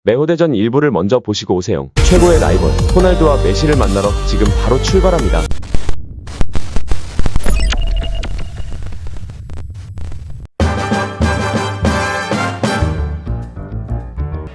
메호대전 일부를 먼저 보시고 오세요. 최고의 라이벌 호날두와 메시를 만나러 지금 바로 출발합니다.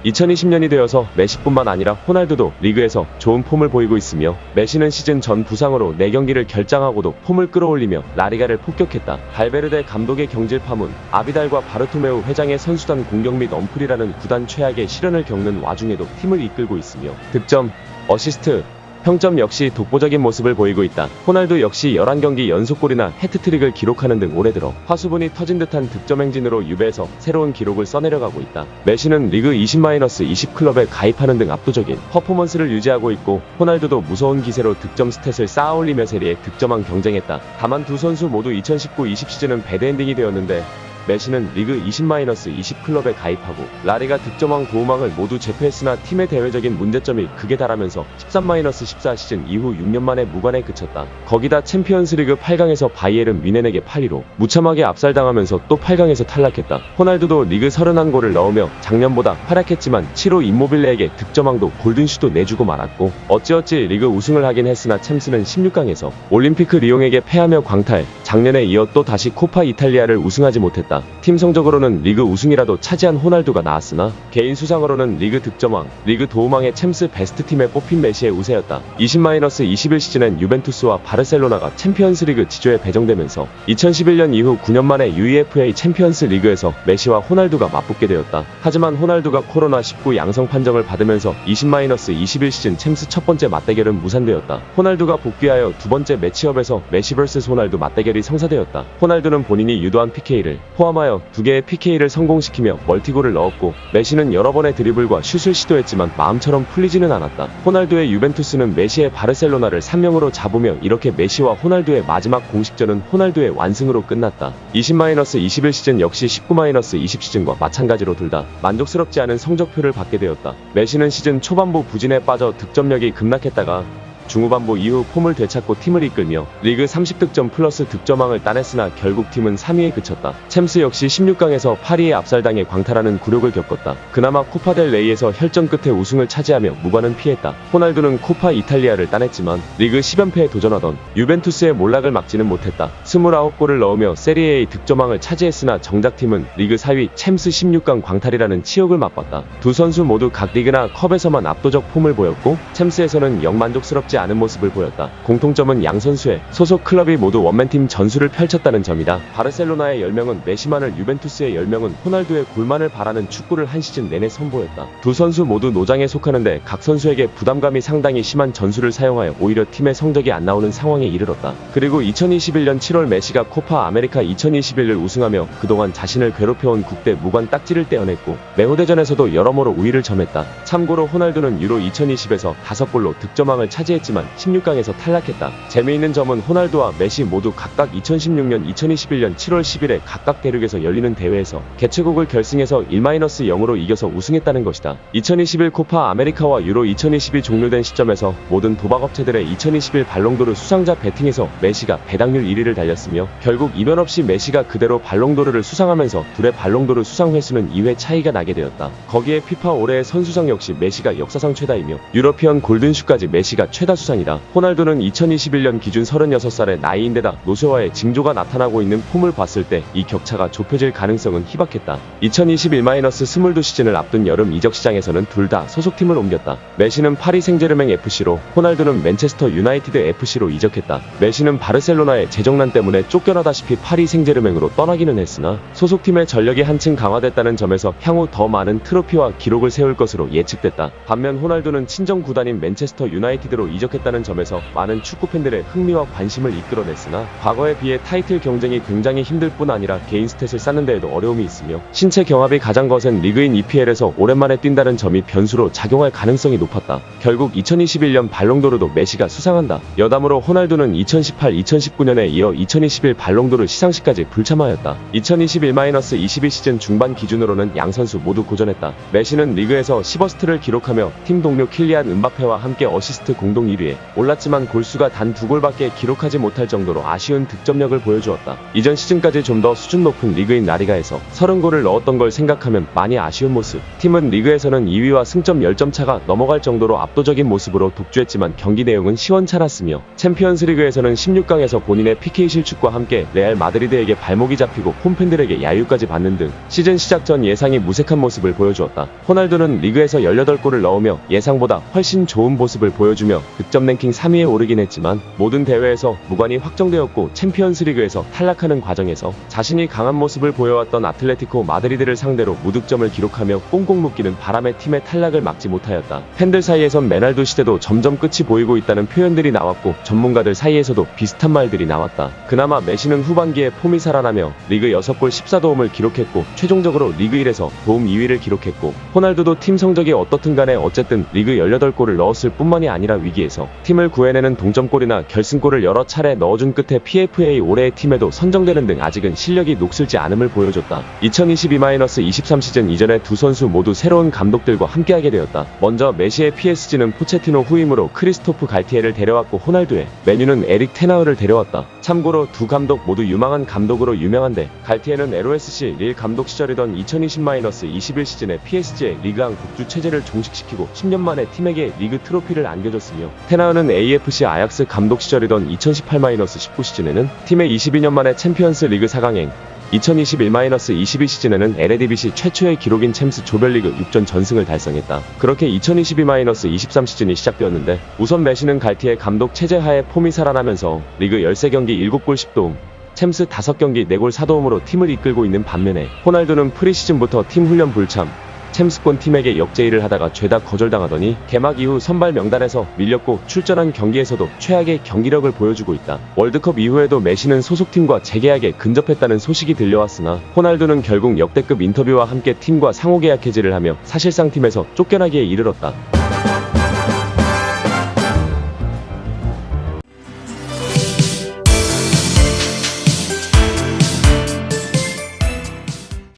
2020년이 되어서 메시뿐만 아니라 호날두도 리그에서 좋은 폼을 보이고 있으며, 메시는 시즌 전 부상으로 4경기를 결장하고도 폼을 끌어올리며 라리가를 폭격했다. 발베르데 감독의 경질 파문, 아비달과 바르토메우 회장의 선수단 공격 및 언플이라는 구단 최악의 시련을 겪는 와중에도 팀을 이끌고 있으며, 득점, 어시스트, 평점 역시 독보적인 모습을 보이고 있다. 호날두 역시 11경기 연속골이나 해트트릭을 기록하는 등 올해 들어 화수분이 터진 듯한 득점 행진으로 유배에서 새로운 기록을 써내려가고 있다. 메시는 리그 20-20 클럽에 가입하는 등 압도적인 퍼포먼스를 유지하고 있고, 호날두도 무서운 기세로 득점 스탯을 쌓아올리며 세리에 득점왕 경쟁했다. 다만 두 선수 모두 2019-20 시즌은 배드엔딩이 되었는데, 메시는 리그 20-20 클럽에 가입하고 라리가 득점왕 도움왕을 모두 제패했으나 팀의 대외적인 문제점이 극에 달하면서 13-14 시즌 이후 6년 만에 무관에 그쳤다. 거기다 챔피언스리그 8강에서 바이에른 뮌헨에게 8-2로 무참하게 압살당하면서 또 8강에서 탈락했다. 호날두도 리그 31골을 넣으며 작년보다 활약했지만 7호 임모빌레에게 득점왕도 골든슈도 내주고 말았고, 어찌어찌 리그 우승을 하긴 했으나 챔스는 16강에서 올림피크 리옹에게 패하며 광탈, 작년에 이어 또 다시 코파 이탈리아를 우승하지 못했다. 팀 성적으로는 리그 우승이라도 차지한 호날두가 나았으나 개인 수상으로는 리그 득점왕, 리그 도움왕의 챔스 베스트 팀에 뽑힌 메시의 우세였다. 20-21 시즌엔 유벤투스와 바르셀로나가 챔피언스리그 지조에 배정되면서 2011년 이후 9년 만에 UEFA 챔피언스 리그에서 메시와 호날두가 맞붙게 되었다. 하지만 호날두가 코로나19 양성 판정을 받으면서 20-21 시즌 챔스 첫 번째 맞대결은 무산되었다. 호날두가 복귀하여 두 번째 매치업에서 메시 vs 호날두 맞대결이 성사되었다. 호날두는 본인이 유도한 PK를 포함하여 2개의 PK를 성공시키며 멀티골을 넣었고, 메시는 여러 번의 드리블과 슛을 시도했지만 마음처럼 풀리지는 않았다. 호날두의 유벤투스는 메시의 바르셀로나를 3-0으로 잡으며 이렇게 메시와 호날두의 마지막 공식전은 호날두의 완승으로 끝났다. 20-21 시즌 역시 19-20 시즌과 마찬가지로 둘 다 만족스럽지 않은 성적표를 받게 되었다. 메시는 시즌 초반부 부진에 빠져 득점력이 급락했다가 중후반부 이후 폼을 되찾고 팀을 이끌며 리그 30득점 플러스 득점왕을 따냈으나 결국 팀은 3위에 그쳤다. 챔스 역시 16강에서 파리의 압살당해 광탈하는 굴욕을 겪었다. 그나마 코파 델 레이에서 혈전 끝에 우승을 차지하며 무관은 피했다. 호날두는 코파 이탈리아를 따냈지만 리그 10연패에 도전하던 유벤투스의 몰락을 막지는 못했다. 29골을 넣으며 세리에의 득점왕을 차지했으나 정작 팀은 리그 4위 챔스 16강 광탈이라는 치욕을 맛봤다. 두 선수 모두 각 리그나 컵에서만 압도적 폼을 보였고, 챔스에서는 영만족스럽지 않은 모습을 보였다. 공통점은 양 선수의 소속 클럽이 모두 원맨팀 전술을 펼쳤다는 점이다. 바르셀로나의 10명은 메시만을, 유벤투스의 10명은 호날두의 골만을 바라는 축구를 한 시즌 내내 선보였다. 두 선수 모두 노장에 속하는데 각 선수에게 부담감이 상당히 심한 전술을 사용하여 오히려 팀의 성적이 안 나오는 상황에 이르렀다. 그리고 2021년 7월 메시가 코파 아메리카 2021을 우승하며 그동안 자신을 괴롭혀온 국대 무관 딱지를 떼어냈고, 메호대전에서도 여러모로 우위를 점했다. 참고로 호날두는 유로 2020에서 5골로 득점왕을 차지했지만 16강에서 탈락했다. 재미있는 점은 호날두와 메시 모두 각각 2016년 2021년 7월 10일에 각각 대륙에서 열리는 대회에서 개최국을 결승에서 1-0으로 이겨서 우승했다는 것이다. 2021 코파 아메리카와 유로 2022 종료된 시점에서 모든 도박업체들의 2021 발롱도르 수상자 배팅에서 메시가 배당률 1위를 달렸으며, 결국 이변 없이 메시가 그대로 발롱도르를 수상하면서 둘의 발롱도르 수상 횟수는 2회 차이가 나게 되었다. 거기에 피파 올해의 선수상 역시 메시가 역사상 최다이며 유러피언 골든슈까지 메시가 최다 수상이다. 호날두는 2021년 기준 36살의 나이인데다 노쇠화의 징조가 나타나고 있는 폼을 봤을 때 이 격차가 좁혀질 가능성은 희박했다. 2021-22 시즌을 앞둔 여름 이적 시장에서는 둘 다 소속팀을 옮겼다. 메시는 파리 생제르맹 FC로, 호날두는 맨체스터 유나이티드 FC로 이적했다. 메시는 바르셀로나의 재정난 때문에 쫓겨나다시피 파리 생제르맹으로 떠나기는 했으나 소속팀의 전력이 한층 강화됐다는 점에서 향후 더 많은 트로피와 기록을 세울 것으로 예측됐다. 반면 호날두는 친정 구단인 맨체스터 유나이티드로 이적했다는 점에서 많은 축구팬들의 흥미와 관심을 이끌어냈으나, 과거에 비해 타이틀 경쟁이 굉장히 힘들 뿐 아니라 개인 스탯을 쌓는 데에도 어려움이 있으며 신체 경합이 가장 거센 리그인 EPL에서 오랜만에 뛴다는 점이 변수로 작용할 가능성이 높았다. 결국 2021년 발롱도르도 메시가 수상한다. 여담으로 호날두는 2018-2019년에 이어 2021 발롱도르 시상식까지 불참하였다. 2021-22 시즌 중반 기준으로는 양 선수 모두 고전했다. 메시는 리그에서 10어시스트를 기록하며 팀 동료 킬리안 은바페와 함께 어시스트 공동 1위에 올랐지만 골수가 단 2골밖에 기록하지 못할 정도로 아쉬운 득점력을 보여주었다. 이전 시즌까지 좀 더 수준 높은 리그인 라리가에서 30골을 넣었던 걸 생각하면 많이 아쉬운 모습. 팀은 리그에서는 2위와 승점 10점 차가 넘어갈 정도로 압도적인 모습으로 독주했지만 경기 내용은 시원찮았으며 챔피언스 리그에서는 16강에서 본인의 PK 실축과 함께 레알 마드리드에게 발목이 잡히고 홈팬들에게 야유까지 받는 등 시즌 시작 전 예상이 무색한 모습을 보여주었다. 호날두는 리그에서 18골을 넣으며 예상보다 훨씬 좋은 모습을 보여주며 득점 랭킹 3위에 오르긴 했지만 모든 대회에서 무관이 확정되었고 챔피언스 리그에서 탈락하는 과정에서 자신이 강한 모습을 보여왔던 아틀레티코 마드리드를 상대로 무득점을 기록하며 꽁꽁 묶이는 바람에 팀의 탈락을 막지 못하였다. 팬들 사이에선 메날두 시대도 점점 끝이 보이고 있다는 표현들이 나왔고 전문가들 사이에서도 비슷한 말들이 나왔다. 그나마 메시는 후반기에 폼이 살아나며 리그 6골 14도움을 기록했고 최종적으로 리그 1에서 도움 2위를 기록했고 호날두도 팀 성적이 어떻든 간에 어쨌든 리그 18골을 넣었을 뿐만이 아니라 위기에서 팀을 구해내는 동점골이나 결승골을 여러 차례 넣어준 끝에 PFA 올해의 팀에도 선정되는 등 아직은 실력이 녹슬지 않음을 보여줬다. 2022-23 시즌 이전에 두 선수 모두 새로운 감독들과 함께하게 되었다. 먼저 메시의 PSG는 포체티노 후임으로 크리스토프 갈티에를 데려왔고 호날두의 맨유는 에릭 테나흐를 데려왔다. 참고로 두 감독 모두 유망한 감독으로 유명한데 갈티에는 LOSC 릴 감독 시절이던 2020-21 시즌에 PSG의 리그왕 독주 체제를 종식시키고 10년 만에 팀에게 리그 트로피를 안겨줬으며 테나흐는 AFC 아약스 감독 시절이던 2018-19 시즌에는 팀의 22년 만에 챔피언스 리그 4강행 2021-22 시즌에는 LADBC 최초의 기록인 챔스 조별리그 6전 전승을 달성했다. 그렇게 2022-23 시즌이 시작되었는데 우선 메시는 갈티에 감독 체제 하에 폼이 살아나면서 리그 13경기 7골 10도움 챔스 5경기 4골 4도움으로 팀을 이끌고 있는 반면에 호날두는 프리시즌부터 팀 훈련 불참 챔스권 팀에게 역제의를 하다가 죄다 거절당하더니 개막 이후 선발 명단에서 밀렸고 출전한 경기에서도 최악의 경기력을 보여주고 있다. 월드컵 이후에도 메시는 소속팀과 재계약에 근접했다는 소식이 들려왔으나 호날두는 결국 역대급 인터뷰와 함께 팀과 상호계약 해지를 하며 사실상 팀에서 쫓겨나기에 이르렀다.